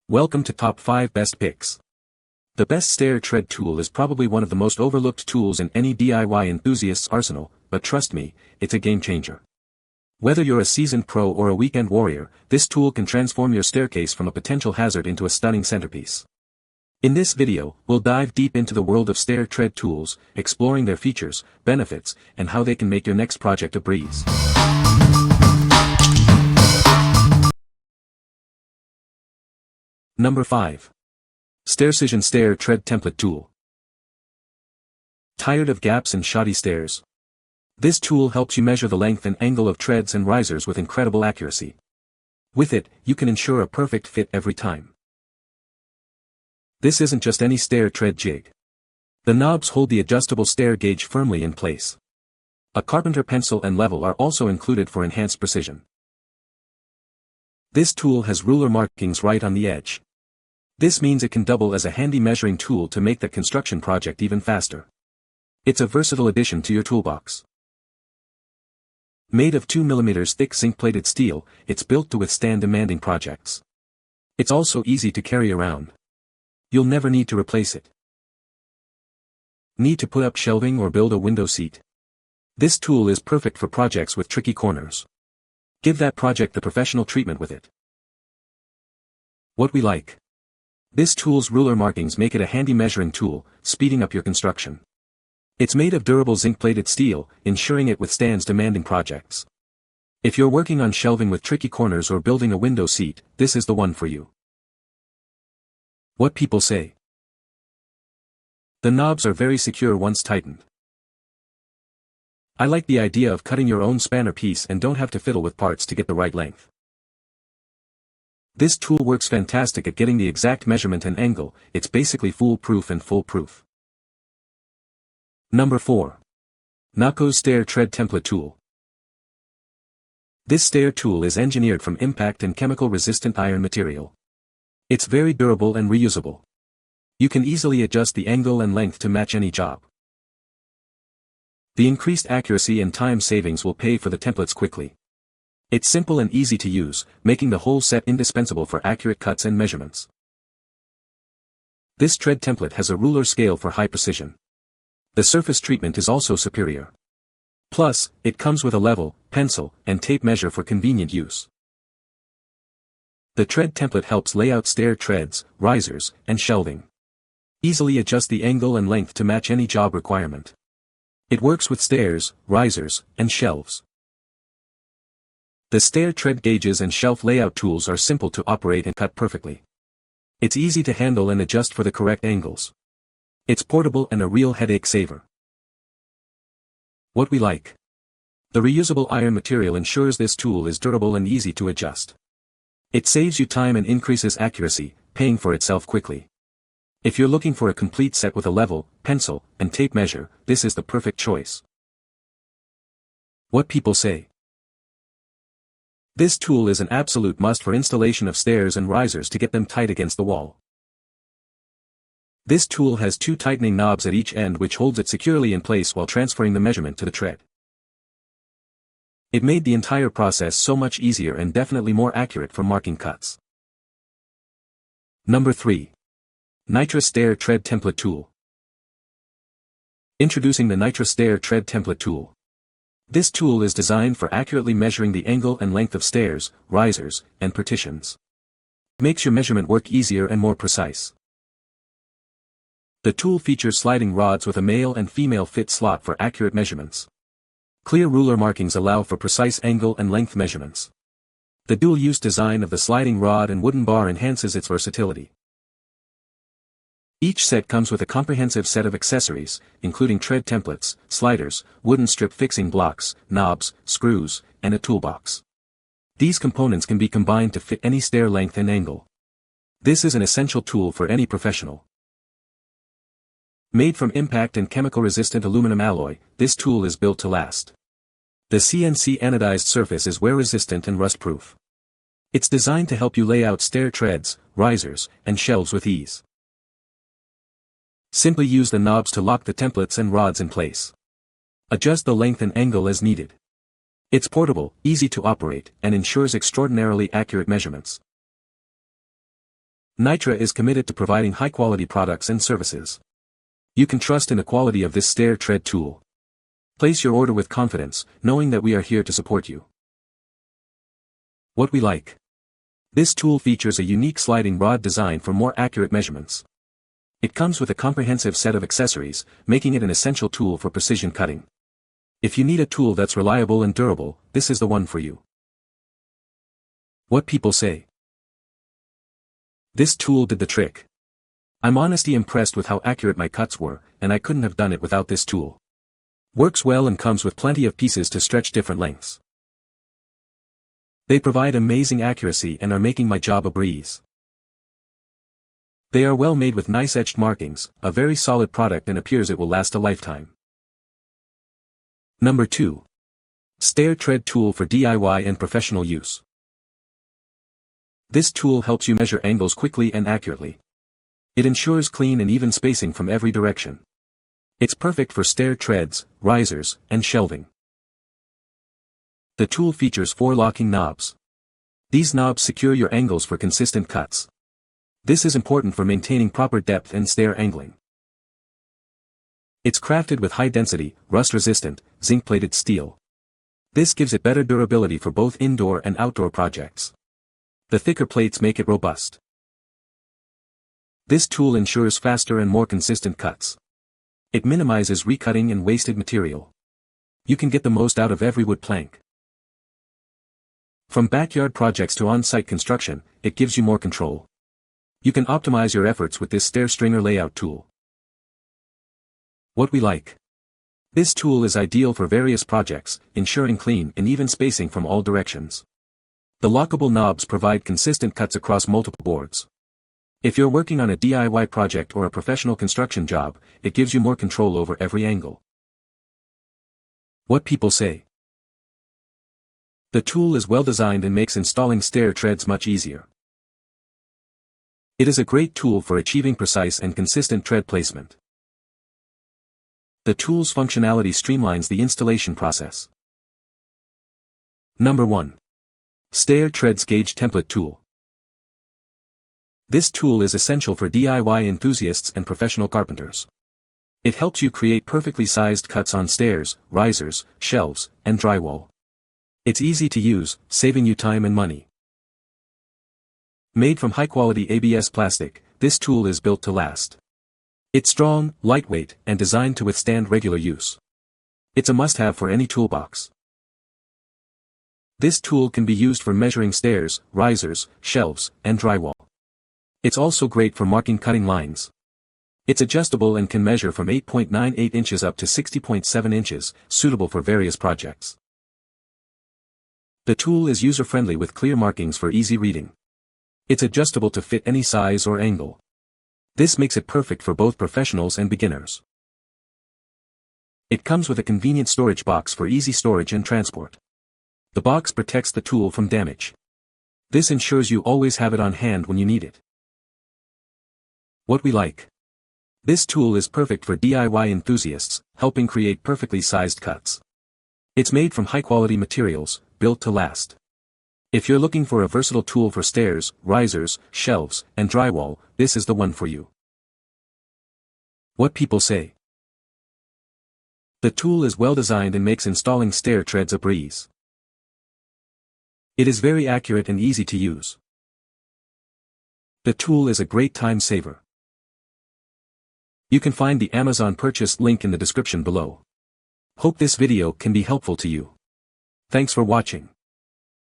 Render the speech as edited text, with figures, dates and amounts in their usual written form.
Welcome to Top 5 Best Picks. The best stair tread tool is probably one of the most overlooked tools in any DIY enthusiast's arsenal, but trust me, it's a game changer. Whether you're a seasoned pro or a weekend warrior, this tool can transform your staircase from a potential hazard into a stunning centerpiece. In this video, we'll dive deep into the world of stair tread tools, exploring their features, benefits, and how they can make your next project a breeze. Number 5. Staircision Stair Tread Template Tool. Tired of gaps and shoddy stairs? This tool helps you measure the length and angle of treads and risers with incredible accuracy. With it, you can ensure a perfect fit every time. This isn't just any stair tread jig. The knobs hold the adjustable stair gauge firmly in place. A carpenter pencil and level are also included for enhanced precision. This tool has ruler markings right on the edge. This means it can double as a handy measuring tool to make the construction project even faster. It's a versatile addition to your toolbox. Made of 2 mm thick zinc-plated steel, it's built to withstand demanding projects. It's also easy to carry around. You'll never need to replace it. Need to put up shelving or build a window seat? This tool is perfect for projects with tricky corners. Give that project the professional treatment with it. What we like. This tool's ruler markings make it a handy measuring tool, speeding up your construction. It's made of durable zinc-plated steel, ensuring it withstands demanding projects. If you're working on shelving with tricky corners or building a window seat, this is the one for you. What people say. The knobs are very secure once tightened. I like the idea of cutting your own spanner piece and don't have to fiddle with parts to get the right length. This tool works fantastic at getting the exact measurement and angle. It's basically foolproof and foolproof. Number 4. NAACOO Stair Tread Template Tool. This stair tool is engineered from impact and chemical-resistant iron material. It's very durable and reusable. You can easily adjust the angle and length to match any job. The increased accuracy and time savings will pay for the templates quickly. It's simple and easy to use, making the whole set indispensable for accurate cuts and measurements. This tread template has a ruler scale for high precision. The surface treatment is also superior. Plus, it comes with a level, pencil, and tape measure for convenient use. The tread template helps lay out stair treads, risers, and shelving. Easily adjust the angle and length to match any job requirement. It works with stairs, risers, and shelves. The stair tread gauges and shelf layout tools are simple to operate and cut perfectly. It's easy to handle and adjust for the correct angles. It's portable and a real headache saver. What we like. The reusable iron material ensures this tool is durable and easy to adjust. It saves you time and increases accuracy, paying for itself quickly. If you're looking for a complete set with a level, pencil, and tape measure, this is the perfect choice. What people say. This tool is an absolute must for installation of stairs and risers to get them tight against the wall. This tool has 2 tightening knobs at each end which holds it securely in place while transferring the measurement to the tread. It made the entire process so much easier and definitely more accurate for marking cuts. Number 3. Neitra Stair Tread Template Tool. Introducing the Neitra Stair Tread Template Tool. This tool is designed for accurately measuring the angle and length of stairs, risers, and partitions. It makes your measurement work easier and more precise. The tool features sliding rods with a male and female fit slot for accurate measurements. Clear ruler markings allow for precise angle and length measurements. The dual-use design of the sliding rod and wooden bar enhances its versatility. Each set comes with a comprehensive set of accessories, including tread templates, sliders, wooden strip fixing blocks, knobs, screws, and a toolbox. These components can be combined to fit any stair length and angle. This is an essential tool for any professional. Made from impact and chemical-resistant aluminum alloy, this tool is built to last. The CNC anodized surface is wear-resistant and rust-proof. It's designed to help you lay out stair treads, risers, and shelves with ease. Simply use the knobs to lock the templates and rods in place. Adjust the length and angle as needed. It's portable, easy to operate, and ensures extraordinarily accurate measurements. Neitra is committed to providing high-quality products and services. You can trust in the quality of this stair tread tool. Place your order with confidence, knowing that we are here to support you. What we like. This tool features a unique sliding rod design for more accurate measurements. It comes with a comprehensive set of accessories, making it an essential tool for precision cutting. If you need a tool that's reliable and durable, this is the one for you. What people say. This tool did the trick. I'm honestly impressed with how accurate my cuts were, and I couldn't have done it without this tool. Works well and comes with plenty of pieces to stretch different lengths. They provide amazing accuracy and are making my job a breeze. They are well made with nice etched markings, a very solid product and appears it will last a lifetime. Number 2. Stair Tread Tool for DIY and professional use. This tool helps you measure angles quickly and accurately. It ensures clean and even spacing from every direction. It's perfect for stair treads, risers, and shelving. The tool features 4 locking knobs. These knobs secure your angles for consistent cuts. This is important for maintaining proper depth and stair angling. It's crafted with high-density, rust-resistant, zinc-plated steel. This gives it better durability for both indoor and outdoor projects. The thicker plates make it robust. This tool ensures faster and more consistent cuts. It minimizes recutting and wasted material. You can get the most out of every wood plank. From backyard projects to on-site construction, it gives you more control. You can optimize your efforts with this stair stringer layout tool. What we like. This tool is ideal for various projects, ensuring clean and even spacing from all directions. The lockable knobs provide consistent cuts across multiple boards. If you're working on a DIY project or a professional construction job, it gives you more control over every angle. What people say. The tool is well designed and makes installing stair treads much easier. It is a great tool for achieving precise and consistent tread placement. The tool's functionality streamlines the installation process. Number 1. Stair Treads Gauge Template Tool. This tool is essential for DIY enthusiasts and professional carpenters. It helps you create perfectly sized cuts on stairs, risers, shelves, and drywall. It's easy to use, saving you time and money. Made from high-quality ABS plastic, this tool is built to last. It's strong, lightweight, and designed to withstand regular use. It's a must-have for any toolbox. This tool can be used for measuring stairs, risers, shelves, and drywall. It's also great for marking cutting lines. It's adjustable and can measure from 8.98 inches up to 60.7 inches, suitable for various projects. The tool is user-friendly with clear markings for easy reading. It's adjustable to fit any size or angle. This makes it perfect for both professionals and beginners. It comes with a convenient storage box for easy storage and transport. The box protects the tool from damage. This ensures you always have it on hand when you need it. What we like. This tool is perfect for DIY enthusiasts, helping create perfectly sized cuts. It's made from high-quality materials, built to last. If you're looking for a versatile tool for stairs, risers, shelves, and drywall, this is the one for you. What people say. The tool is well designed and makes installing stair treads a breeze. It is very accurate and easy to use. The tool is a great time saver. You can find the Amazon purchase link in the description below. Hope this video can be helpful to you. Thanks for watching.